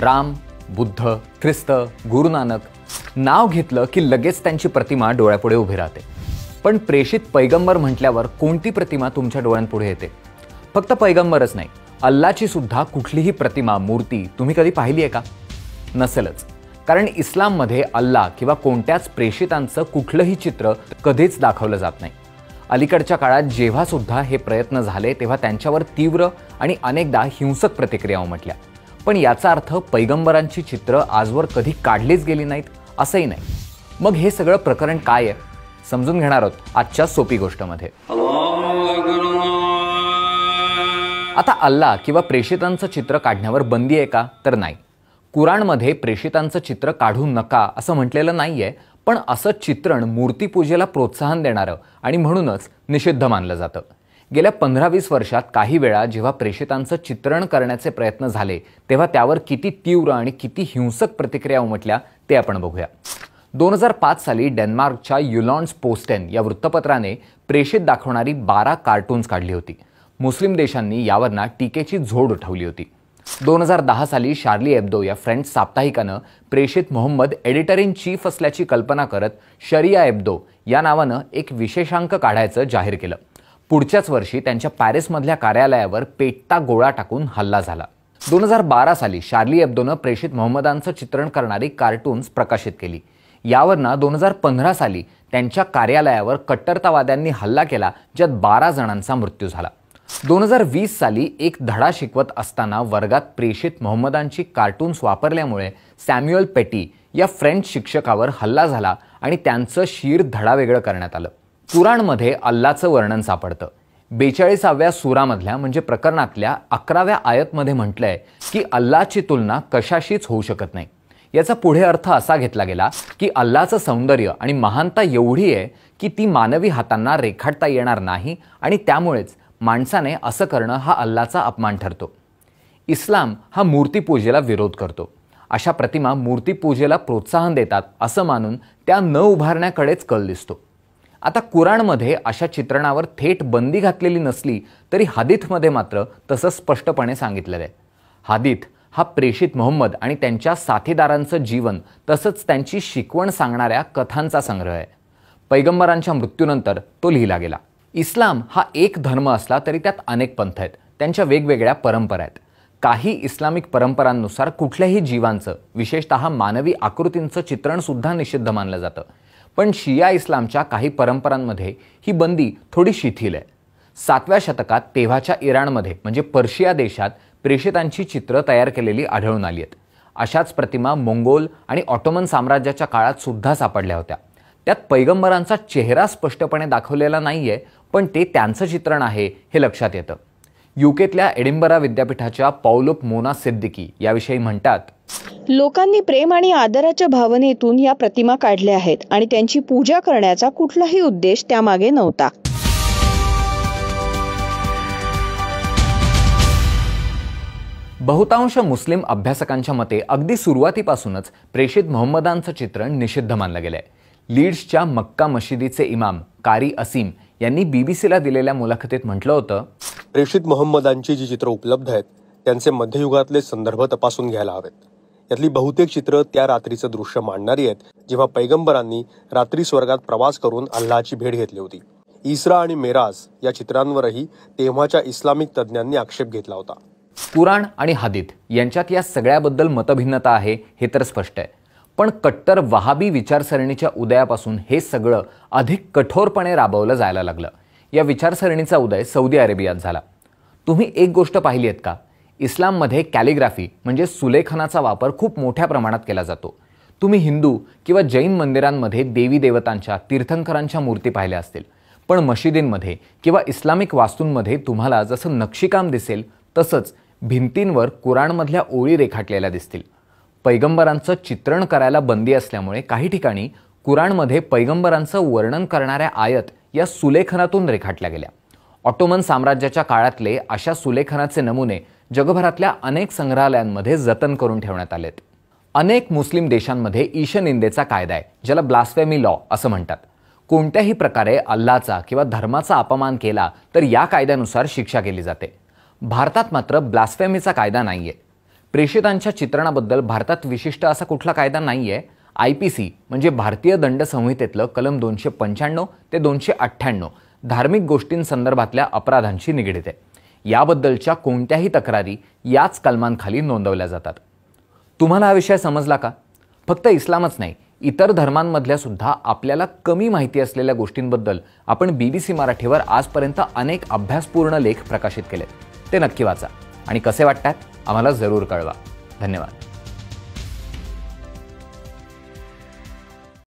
राम, बुद्ध, ख्रिस्त, गुरु नानक नाव घेतलं की लगेच त्यांची प्रतिमा डोळ्यापुढे उभी राहते. पण प्रेषित पैगंबर म्हटल्यावर कोणती प्रतिमा तुमच्या डोळ्यांपुढे येते? फक्त पैगंबरच नाही, अल्लाची सुद्धा कुठलीही प्रतिमा, मूर्ती तुम्ही कधी पाहिली आहे का? नसेलच. कारण इस्लाममध्ये अल्लाह किंवा कोणत्याच प्रेषितांचं कुठलंही चित्र कधीच दाखवलं जात नाही. अलीकडच्या काळात जेव्हा सुद्धा हे प्रयत्न झाले तेव्हा त्यांच्यावर तीव्र आणि अनेकदा हिंसक प्रतिक्रिया उमटल्या. पण याचा अर्थ पैगंबरांची चित्र आजवर कधी काढलीच गेली नाहीत असंही नाही. मग हे सगळं प्रकरण काय आहे समजून घेणार आहोत आजच्या सोपी गोष्टमध्ये. आता अल्लाह किंवा प्रेषितांचं चित्र काढण्यावर बंदी आहे का? तर नाही. कुराणमध्ये प्रेषितांचं चित्र काढू नका असं म्हटलेलं नाहीये, पण असं चित्रण मूर्तीपूजेला प्रोत्साहन देणारं आणि म्हणूनच निषिद्ध मानलं जातं. गेल्या 15-20 वर्षात काही वेळा जेव्हा प्रेषितांचं चित्रण करण्याचे प्रयत्न झाले तेव्हा त्यावर किती तीव्र आणि किती हिंसक प्रतिक्रिया उमटल्या ते आपण बघूया. 2005 साली डेन्मार्कच्या युलॉन्स पोस्टेन या वृत्तपत्राने प्रेषित दाखवणारी 12 कार्टून्स काढली होती. मुस्लिम देशांनी यावरना टीकेची झोड उठवली होती. 2010 साली शार्ली एब्दो या फ्रेंच साप्ताहिकानं प्रेषित मोहम्मद एडिटर इन चीफ असल्याची कल्पना करत शरिया एब्दो या नावानं एक विशेषांक काढायचं जाहीर केलं. पुढच्याच वर्षी त्यांच्या पॅरिसमधल्या कार्यालयावर पेटता गोळा टाकून हल्ला झाला. 2012 साली शार्ली एब्दोनं प्रेषित मोहम्मदांचं चित्रण करणारी कार्टून्स प्रकाशित केली. यावरनं 2015 साली त्यांच्या कार्यालयावर कट्टरतावाद्यांनी हल्ला केला, ज्यात 12 जणांचा मृत्यू झाला. 2020 साली एक धडा शिकवत असताना वर्गात प्रेषित मोहम्मदांची कार्टून्स वापरल्यामुळे सॅम्युअल पेटी या फ्रेंच शिक्षकावर हल्ला झाला आणि त्यांचं शीर धडा वेगळं करण्यात आलं. कुराणमध्ये अल्लाचं वर्णन सापडतं. 42व्या सूरामधल्या म्हणजे प्रकरणातल्या 11व्या आयतमध्ये म्हटलंय की अल्लाची तुलना कशाशीच होऊ शकत नाही. याचा पुढे अर्थ असा घेतला गेला की अल्लाचं सौंदर्य आणि महानता एवढी आहे की ती मानवी हातांना रेखाटता येणार नाही आणि त्यामुळेच माणसाने असं करणं हा अल्लाचा अपमान ठरतो. इस्लाम हा मूर्तीपूजेला विरोध करतो. अशा प्रतिमा मूर्तीपूजेला प्रोत्साहन देतात असं मानून त्या न उभारण्याकडेच कल दिसतो. आता कुराणमध्ये अशा चित्रणावर थेट बंदी घातलेली नसली तरी हादीथमध्ये मात्र तसं स्पष्टपणे सांगितलेलं आहे. हादीथ हा प्रेषित मोहम्मद आणि त्यांच्या साथीदारांचं जीवन तसंच त्यांची शिकवण सांगणाऱ्या कथांचा संग्रह आहे. पैगंबरांच्या मृत्यूनंतर तो लिहिला गेला. इस्लाम हा एक धर्म असला तरी त्यात अनेक पंथ आहेत. त्यांच्या वेगवेगळ्या परंपरा आहेत. काही इस्लामिक परंपरांनुसार कुठल्याही जीवांचं, विशेषतः मानवी आकृतींचं चित्रणसुद्धा निषिद्ध मानलं जातं. पण शिया इस्लामच्या काही परंपरांमध्ये ही बंदी थोडी शिथिल आहे. 7व्या शतकात तेव्हाच्या इराणमध्ये म्हणजे पर्शिया देशात प्रेषितांची चित्र तयार केलेली आढळून आली आहेत. अशाच प्रतिमा मंगोल आणि ऑटोमन साम्राज्याच्या काळात सुद्धा सापडल्या होत्या. त्यात पैगंबरांचा चेहरा स्पष्टपणे दाखवलेला नाहीये, पण ते त्यांचं चित्रण आहे हे लक्षात येतं. यूकेतल्या एडिनबरा विद्यापीठाच्या पौलोप मोना सिद्दीकी याविषयी म्हणतात, लोकांनी प्रेम आणि आदराच्या भावनेतून या प्रतिमा काढल्या आहेत आणि त्यांची पूजा करण्याचा कुठलाही उद्देश त्यामागे नव्हता. बहुतांश मुस्लिम अभ्यासकांच्या मते अगदी सुरुवातीपासूनच प्रेषित मोहम्मदांचं चित्रण निषिद्ध मानलं गेलंय. लीड्सच्या मक्का मशिदीचे इमाम कारी असीम यांनी बीबीसीला दिलेल्या मुलाखतीत म्हटलं होतं, प्रेषित मोहम्मदांची जी चित्र उपलब्ध आहेत त्यांचे मध्ययुगातले संदर्भ तपासून घ्यायला हवेत. यातली बहुतेक चित्र त्या रात्रीचं दृश्य मांडणारी आहेत जेव्हा पैगंबरांनी रात्री स्वर्गात प्रवास करून अल्लाची भेट घेतली होती. इस्रा आणि मेराज या चित्रांवरही तेव्हाच्या इस्लामिक तज्ज्ञांनी आक्षेप घेतला होता. कुराण आणि हादीथ यांच्यात या सगळ्याबद्दल मतभिन्नता आहे हे तर स्पष्ट आहे. पण कट्टर वहाबी विचारसरणीच्या उदयापासून हे सगळं अधिक कठोरपणे राबवलं जायला लागलं. या विचारसरणीचा उदय सौदी अरेबियात झाला. तुम्ही एक गोष्ट पाहिली आहेत का? इस्लाममध्ये कॅलिग्राफी म्हणजे सुलेखनाचा वापर खूप मोठ्या प्रमाणात केला जातो. तुम्ही हिंदू किंवा जैन मंदिरांमध्ये देवी देवतांच्या, तीर्थंकरांच्या मूर्ती पाहिल्या असतील, पण मशिदींमध्ये किंवा इस्लामिक वास्तूंमध्ये तुम्हाला जसं नक्षीकाम दिसेल तसंच भिंतींवर कुराणमधल्या ओळी रेखाटलेल्या दिसतील. पैगंबरांचं चित्रण करायला बंदी असल्यामुळे काही ठिकाणी कुराणमध्ये पैगंबरांचं वर्णन करणाऱ्या आयत या सुलेखनातून रेखाटल्या गेल्या. ऑटोमन साम्राज्याच्या काळातले अशा सुलेखनाचे नमुने जगभरातल्या अनेक संग्रहालयांमध्ये जतन करून ठेवण्यात आलेत. अनेक मुस्लिम देशांमध्ये ईशनिंदेचा कायदा आहे, ज्याला ब्लास्फेमी लॉ असं म्हणतात. कोणत्याही प्रकारे अल्लाचा किंवा धर्माचा अपमान केला तर या कायद्यानुसार शिक्षा केली जाते. भारतात मात्र ब्लास्फेमीचा कायदा नाहीये. प्रेषितांच्या चित्रणाबद्दल भारतात विशिष्ट असा कुठला कायदा नाहीये. IPC म्हणजे भारतीय दंड संहितेतलं कलम 295 ते 298 धार्मिक गोष्टींसंदर्भातल्या अपराधांशी निगडीत आहे. याबद्दलच्या कोणत्याही तक्रारी याच कलमांखाली नोंदवल्या जातात. तुम्हाला हा विषय समजला का? फक्त इस्लामच नाही, इतर धर्मांमधल्या सुद्धा आपल्याला कमी माहिती असलेल्या गोष्टींबद्दल आपण BBC मराठीवर आजपर्यंत अनेक अभ्यासपूर्ण लेख प्रकाशित केलेत. ते नक्की वाचा आणि कसे वाटतात आम्हाला जरूर कळवा. धन्यवाद.